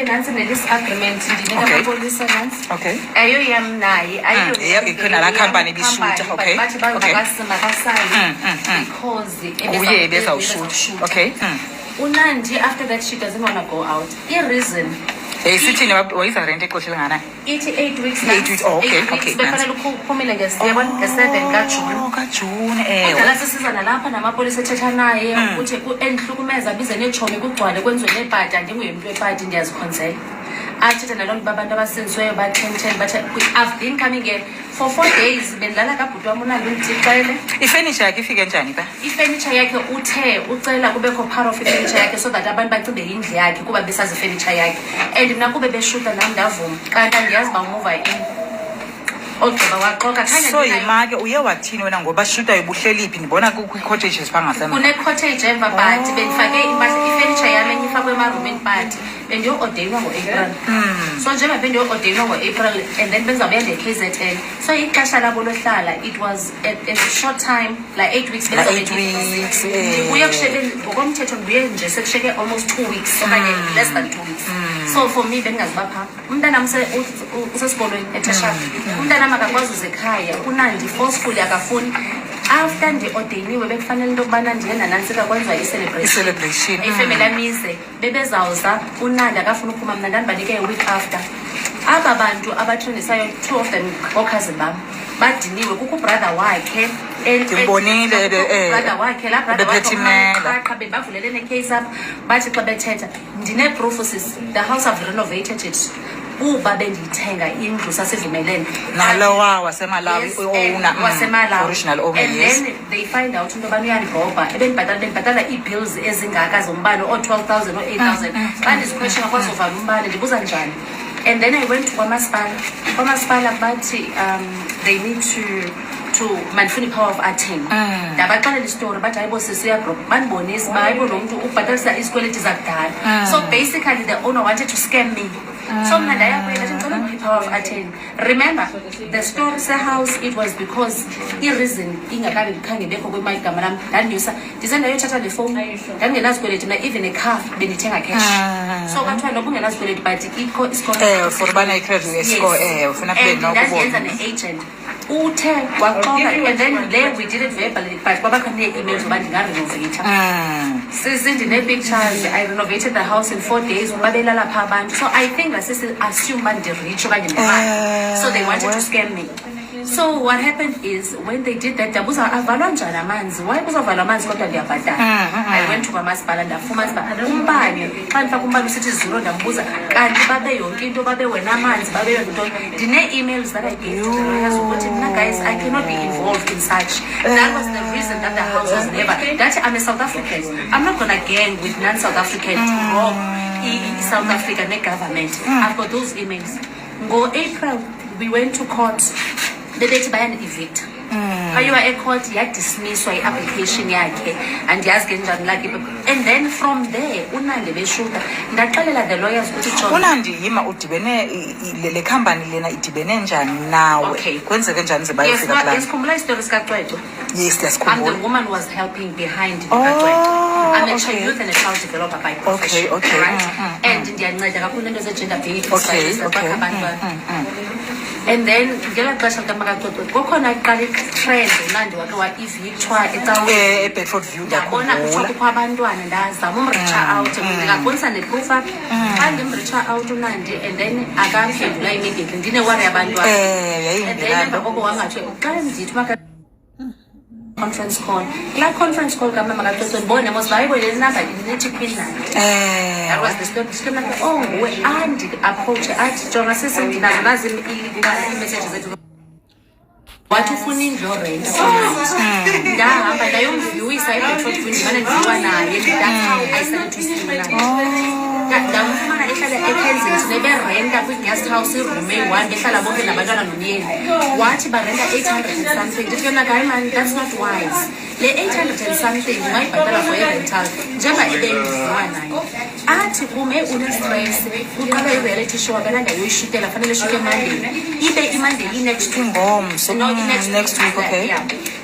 nansi ne-disagreement ndinamapolisa nansi Okay. ayoyam naye ikhona la company ibishuta, okay. bathi Okay. makasale because Nguye ebezawushuta. Okay. unandi after that she doesn't want to go out i-reason Sithini wayiza rent ixesha elingakanani? ithi 8 weeks 8 weeks, oh, okay, okay, befanele uphumile nge-7 kaJuni kaJuni kudala sisiza nalapha namapolisa ethetha naye ukuthi endihlukumeza bize neetshomi kugcwale kwenziwe neepati andinguye mntu wepati ndiyazikhonzela athetha naloo nto babantu abasenziweyo ba-10 bathe I've been coming here for 4 days bendilala kabhuti wam unandi undixele ifurniture yakhe ifike njani ba? ifurniture yakhe uthe ucela kubekho part of ifurniture yakhe so that abantu bacinge yindlu yakhe kuba besazi ifurniture yakhe and mna kube beshuta nam ndavuma kanti andiyazi uba umuva in ogqiba waxoka So yimake uye wathini wena ngoba shutayo buhleliphi ndibona kwi-cottages phangasemva kune-cottage emva but bendifake impahla ifurniture yam enye ifakwe emarumini but bendiyo-odeyinwa ngo-April so njengoba bendiyo-odeyinwa ngo-April and then benzawubuya nde-KZN so ixesha labo lohlala it was a short time like 8 weeks uye ngokomthetho ndibuye nje sekushiyeke almost 2 weeks okanye less than 2 weeks so for me bendingazibapha umntanam usesikolweni eteshap umntanam akakwazi uze ekhaya unandi forcefully akafuni after ndi-odeyiniwe bekufanele into yokubana ndiye nanantsika kwenziwa i-celebration ifemeli amize bebezawuza unandi akafuna uphuma mna ndandibanike a-week after aba bantu abathondisayo 2 of them ngokhazini bam badiniwe kukho ubrother wakhe ndimbonile brother wakhe laa brother wakhe bebavulele necase apha bathi xa bethetha ndine-proof sis the house have renovated it kuba bendiyithenga indlu sasivumelene nalowa wasemalawi wasemalawi owner, and yes. then they find out into yobana uyandibhobha bendibhatala ii-bills ezingaka zombane oo-12,000 oo-8,000 xa ndizikhweshina kwazovala umbane ndibuza njani and then I went kwamasipala bathi they need to mandifuna i-power of attorney ndabaxelela istory bathi hayibo sisiyabro bandibonisa uba hayibo lo mntu ubhatalisa isikweleti zakudala so basically the owner wanted to scam me so mna ndayakwela athi ndicela i-power of attorney remember the story sehouse it was because i-reason ingakabi khange bekho kwigama lam ndandinyusa ndize ndayothatha le fowuni ndandingenazikweleti mna even ecar bendithenga cash so kathiwa noba ungenazikweleti but ikho isikolo for ubana i-credit score ufuna kube ndandiyenza ne-agent uthe waxoka and then le we did it verbally but kwabakho nee-emails uba ndingarenovata sisindine-pictures I renovated the house in 4 days babelala pha abantu so I think assume uba ndirich okanye ndimali so they wanted to scam me so what happened is when they did that ndabuza avalwa njani amanzi why kuzovalwa amanzi kodwa ndiyabhatala I went to kwamasipala ndafumana umbane xa ndifaka umbane usithi zero ndambuza kanti babe yonke into babe wena amanzi babe yonke into ndine-emails that I gave to the lawyers ukuthi mna guys I cannot be involved in such that was the reason that the house was never that I'm a South African I'm not gonna gang with non-South African to rob South Africa ne-government I've got those emails ngo-April we went to court bebethi bayandi-evict ayiwa ecourt yadismisswa i-application yakhe andiyazi ke njani lake and then from there unandi beshuta ndaxelela the lawyers ukuthi unandi yima udibene le company lena idibene njani nawe kwenzeke njani ze bayofika kulaa yesikhumbula isitori sikacwetho yes I'm ndiyazikhumbula the woman who was helping behind I'm a youth and a child developer by profession okay. right and ndiyanceda kakhulu into ze-gender based Okay. and then ngelaa xesha likamakacwetho kokhona iqala itrend unandi wake wa-evictwa ecaweni eBedford View ndabona kuthiwa kukho abantwana ndazama umricha out ndingabonisa neproof apha xa ndimricha out unandi and then akamphendula immediately ndinewari yabantwana and then emva koko wangatsho xa ndithi conference call kulaa conference call kamama kacwetho ndibone mos bayibonele inamba ndinethi queenland that was the story nguwe andi-approache athi jonga sesindinazo nazi iimessages zethu wathi ufuna indlu orent ndahamba ndayomvyuwisa eBedford View ndimane ndiviwa naye that's how I started to see ndamfumana ehlala eKensington berenta kwi-guest house iroom eyi-1 behlala bonke nabantwana nomyeni wathi barenta 800 and something ndithi mna hayi man that's not wise le 800 and something ungayibhatala for i-rental njengoba ebendiviwa naye athi kume une-stress uqala i-reality show akanandayoyishutela fanele eshuke emandeni ibe imandeli i-next ngomso no i-next week okay yeah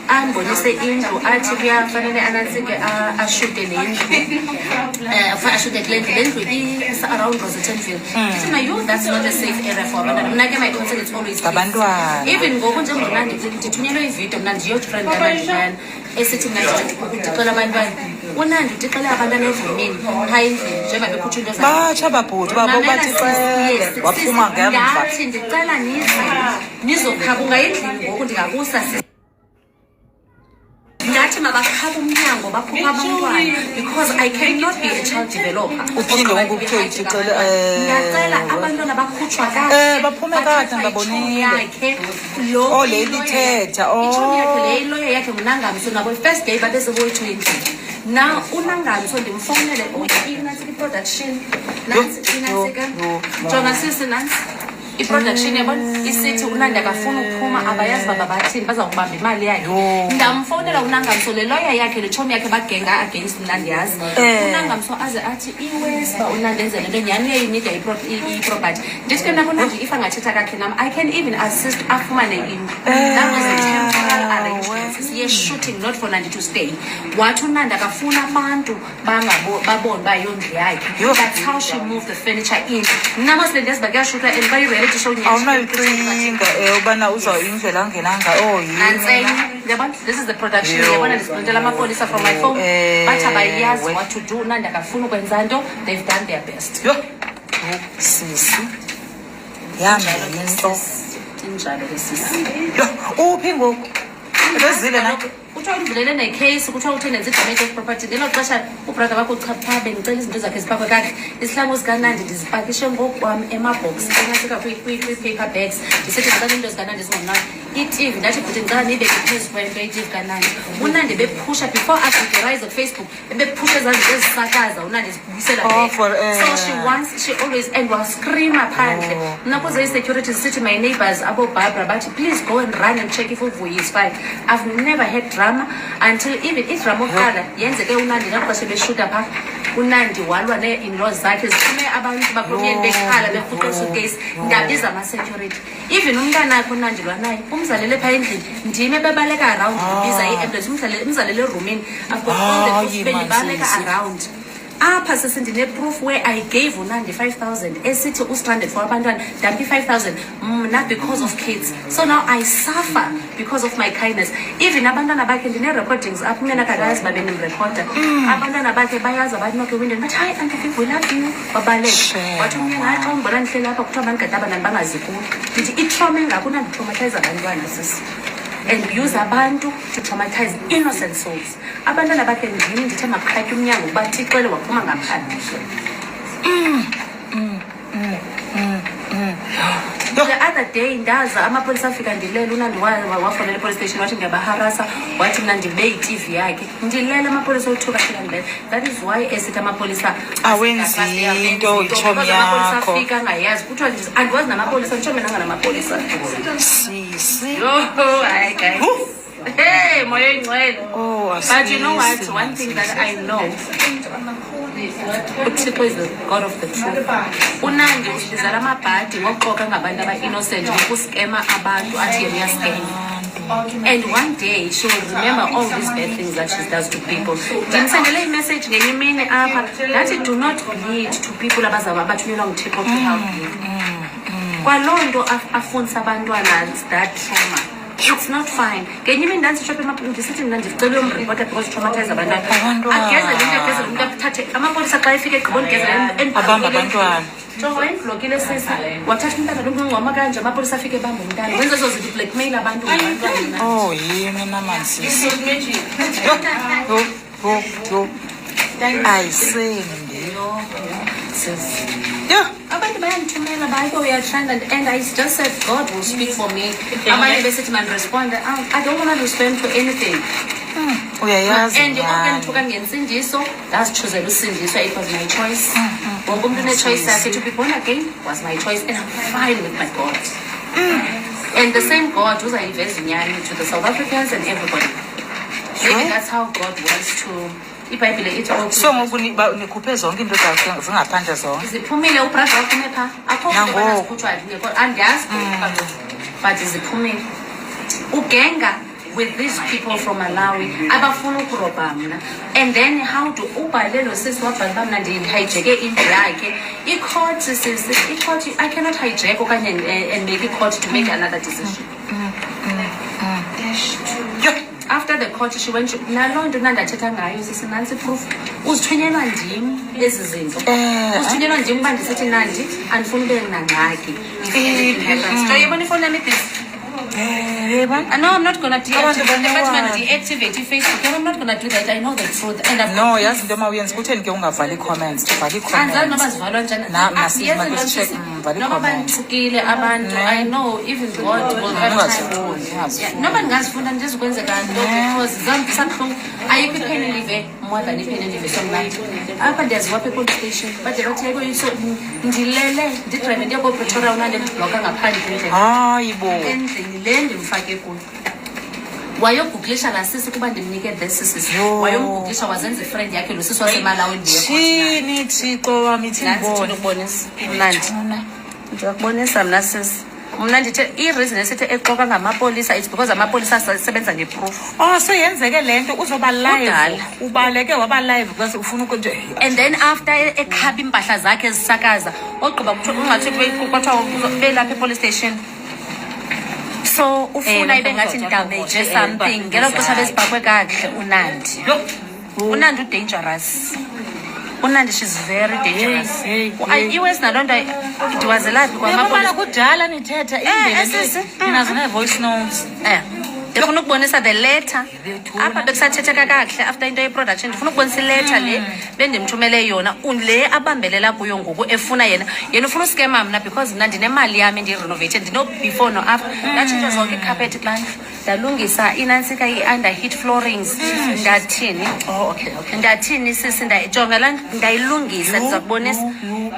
ambonise indlu athi kuyafanele anantsike ashute le ndlu ashute kule ndlu le ndlu i-around Rosettenville. Ndithi na you, that's not a safe area for abantwana. Mna ke my concern is always Abantwana. even ngoku njengona ndithunyelwe ividiyo mna ndiyotrend kanandiyana esithi mna ndixela abantwana uNandi utixele abantwana evumini phaya endlini njengoba bekhutshwa into batsha babhuti babo batixele waphuma ngemva ndathi ndicela nize nizokhaba endlini ngoku ndingakusa ndathi mabakhaba umnyango bakhupha abantwana because I cannot be a child developer. Uphinde ngoku kuthiwe itixele ndiyacela abantwana bakhutshwa baphume kade ndabonile yakhe lo oh le lithetha itshomi yakhe le iloya yakhe nguNangamso nabo first day babezeboyithu endlini. Now uNangamso ndimfowunele inantsika i-production nansi inantsika jonga sisi nansi i-production yabona isithi uNandi akafuna ukuphuma abayazi baba bathini bazawubamba imali yakhe. Ndamfowunela uNangamso le lawyer yakhe le chomi yakhe bagenga against uNandi yazi uNangamso aze athi iwes ba uNandi enzele le nyani yayinida i-property ndithi ke nakuNandi if angathetha kakhe nam I can even assist afumane indlu. That was a temporal arrangement. Siye shooting not for Nandi to stay. Wathi uNandi akafuna abantu babone uba yondlu yakhe. That's how she moved the furniture in. Namo sile ndiyazi bakuyashutha and bayi-reality show awunayicinga ubana uzawuyindlela angenanga yabona this is the production yabona ndisiprintela amapolisa from my phone bathi abayazi what to do uNandi akafuna ukwenza nto they've done their best. Yo sisi yami into injalo ke sisi uphi ngoku bezile na kuthiwa undlulele necase kuthiwa uthi nenza i-damage of property ngelo xesha ubrother wakho uchapha bengicela izinto zakhe ziphakwe kakhe isihlangu sikaNandi ndizipakishe ngokwam emabhoksi enasika kwi-paper bags ndisithi ndicela into zikaNandi zingonani i-TV ndathi bhuti ndicela niyibeke phezu kwento i-TV kaNandi uNandi bephusha before after the rise of Facebook bephusha ezaa zinto ezisakaza uNandi zibuyisela so she always and wascreama phandle mna kuze i-security zisithi my neighbors abo Barbara bathi please go and run and check if uvuyi is fine. I've never had drama until even idrama oqala yenzeke uNandi ngaxesha beshuta pha uNandi walwa ne-in-laws zakhe ziphume abantu baphumyeni bekhala befuqa isukesi ndabiza ama-security even umntana akho uNandi lwanaye umzalele phaa endlini ndime bebaleka around ndibiza i-ambulance umzalele erumini I've got all the proof bendibaleka around apha sesindine-proof where I gave uNandi 5,000 esithi ustranded for abantwana ndampi 5,000 mna because of kids. So now I suffer because of my kindness. Even abantwana bakhe ndine-recordings apho umnena kakayazi uba bendimrekhoda abantwana bakhe bayazi abanoke window bathi hayi Auntie Viv we love you babaleka wathi umnyana hayi xa umbona ndihleli apha kuthiwa bandigada abantwana bangazi kuyo ndithi itrauma engako uNandi-traumatize abantwana sisi and use abantu to traumatize innocent souls. Abantwana bakhe ndini ndithe makuqhatye umnyango ukuba thixele waphuma ngaphandle. The other day ndaza amapolisa afika ndilele uNandi wafonela police station wathi ndiyabaharasa wathi mna ndibe i-TV yakhe ndilele amapolisa othuka afika ndilele. That is why esithi amapolisa awenzi into itshomi yakho afika angayazi kuthiwa andiwazi namapolisa nditsho mina namapolisa sisi hayi guys hey moya ingcwele but you know what one thing that I know uThixo is the God of the truth. uNandi usibizela amabhadi ngokuxoka ngabantu aba-innocent ngokuskema abantu athi yena uyaskema. And one day she will remember all these bad things that she does to people. Ndimsendele i-message ngenye imini apha ndathi do not bleed to people abathunyelwa nguThixo to help you. Kwaloo nto afundisa abantwana that trauma it's not fine. Ngenye imini ndandisishopha ndisithi mna ndicela uyomripota because traumatize abantwana agezele into egezele umntu athathe amapolisa xa efika egqiboni gezele abamba abantwana so wayendiblokile sisa wathatha umntana lomngcwama kanje amapolisa afike ebamba umntana wenza ezo zinto blackmail abantu ngabantwana yini namansisi yo ayisendi abantu bayandithumela bayo uyathanda and I just said God will speak for me. Abanye besithi mandirespond I don't want to respond to anything. Uyayazi and okenthuka ngensindiso ndazichuzela usindiswa it was my choice. Wonke umuntu une-choice yakhe to be born again was my choice and I'm fine with my God. And the same God uzayiveza inyani to the South Africans and everybody. Maybe that's how God wants to iBhayibhile ithi so ngoku nikhuphe zonke into zakhe zingaphandle zonke ziphumile ubrother wakho pha akho ubana zikhutshwa ngekho andiyazi but ziphumile ugenga with these people from Malawi abafuna ukurobha mna, and then how to ubhalelo sisi wabhala uba mna ndihayijeke indlu yakhe. I-court I cannot hijack okanye and make a court to make another decision. After the court she went naloo nto nandathetha ngayo sisi nantsi proof uzithunyelwa ndim ezi zinto uzithunyelwa ndim uba ndisithi Nandi andifuni ube nangxaki so yibona ifowuni yam no, I'm not gonna deactivate Facebook. I'm not gonna do that. I know the truth. And no, yes, into mawuyenza kutheni ke ungavali comments. Uvali comments. Anzazi noba zivalwa njani. Noba bandichukile abantu. I know even God will have time. Noba ndingazifunda ndizokwenzeka nto because zambuhlungu ayikho ipheni live more than ipheni live somnandi. Apha ndiyaziwa apha epolice station bade bathi yebo so ndilele ndidrive ndiya koPretoria unande ndibloka ngaphandle endlela. Hayi bo. Endlini le ndimfake kuyo. Wayoguglisha la sisi kuba ndimnike this sisi. Wayomguglisha wazenza ifriend yakhe lo sisi wasemalawi ndiye khona. Chini Thixo wami thibona. Ubonisa mnandi. Ndiyakubonisa mna sisi. Mna ndithe i-reason esithi exoka ngamapolisa it's because amapolisa asebenza ngeproof. Oh so yenzeke lento uzoba live. Ubaleke waba live because ufuna ukuthi and then after ekhapha impahla zakhe ezisakaza ogqiba ungathi kwathiwa belapha epolice station. So ufuna ibe ngathi damage something ngelo xesha besibhakwe kakuhle uNandi. uNandi udangerous. uNandi she's very dangerous. iwes nalonto ndiwazelaphi kwamapolisa kudala nithetha indlela mina zine voice notes. Ndifuna ukubonisa the letter apha bekusathetheka kakuhle after into ye-production. Ndifuna ukubonisa iletter le bendimthumele yona le abambelela kuyo ngoku efuna yena ufuna uskema mna because mna ndinemali yami ndirenovate ndino before no after ndatshintsha zonke icarpet plan ndalungisa inansika i-underheat floorings ndathini ndathini sisi ndayijonga la ndayilungisa ndiza kubonisa.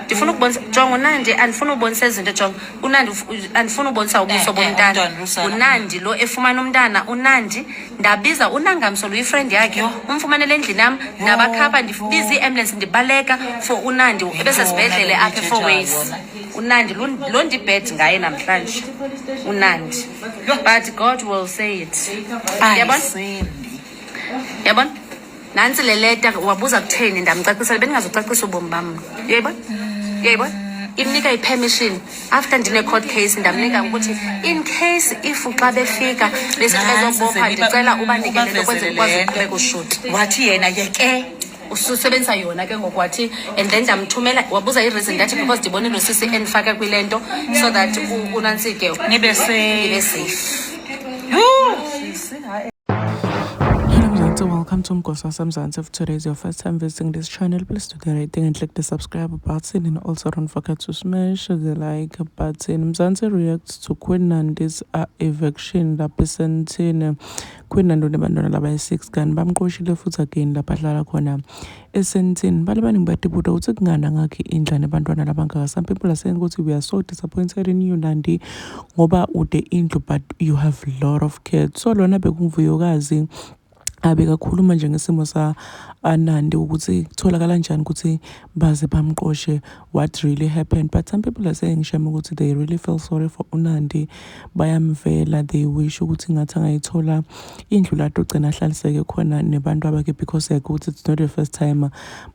Ndifuna ukubonisa jonga uNandi andifuna ubonisa izinto jonga uNandi andifuna ubonisa ubuso bomntana uNandi lo efumana umntana uNandi ndabiza uNangamso lo ifriend yakhe umfumanele endlini yam ndabakhapha ndibiza i-ambulance ndibaleka for uNandi ebesesibhedlele apha e-4 ways. uNandi lo ndibed ngaye namhlanje uNandi but God will say it. Yabona nansi le letter wabuza kutheni ndamcacisela bendingazocacisa ubomi bam. Yayibona imnika i-permission after ndine-court case ndamnika ukuthi in case if xa befika besithi bezobopha ndicela ubanikele nto kwenzela ukwazi uqhubeka ushuti. Wathi yena yeke usebenzisa yona ke ngoku wathi and then ndamthumela wabuza i-reason ndathi because ndibonile usisi endifake kwile nto so that uNansike nibe safe. Welcome to Mgosa Samzansi. If today is your first time visiting this channel, please do the right thing and click the subscribe button, and also don't forget to smash the like button. Mzansi reacts to Queen Nandi's eviction lapha eSandton. Queen Nandi nebantwana laba-6 kanti bamqoshile futhi again lapha ahlala khona eSandton. Bale baningi badibuda ukuthi kungani ngakhe indla nebantwana labangaka. Some people are saying ukuthi we are so disappointed in you Nandi ngoba ude indlu but you have a lot of kids. So lona bekunguvuyokazi abekakhuluma nje ngesimo sa Nandi ukuthi kutholakala kanjani ukuthi baze bamqoshe what really happened. But some people are saying shame ukuthi they really feel sorry for uNandi bayamvela they wish ukuthi ngathi angayithola indlu lapho ugcina ahlaliseke khona nebantu abakhe because ukuthi it's not the first time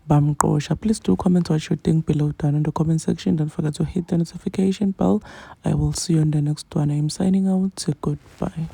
bamqosha. Please do comment what you think below down in the comment section. Don't forget to hit the notification bell. I will see you on the next one. I am signing out. Goodbye.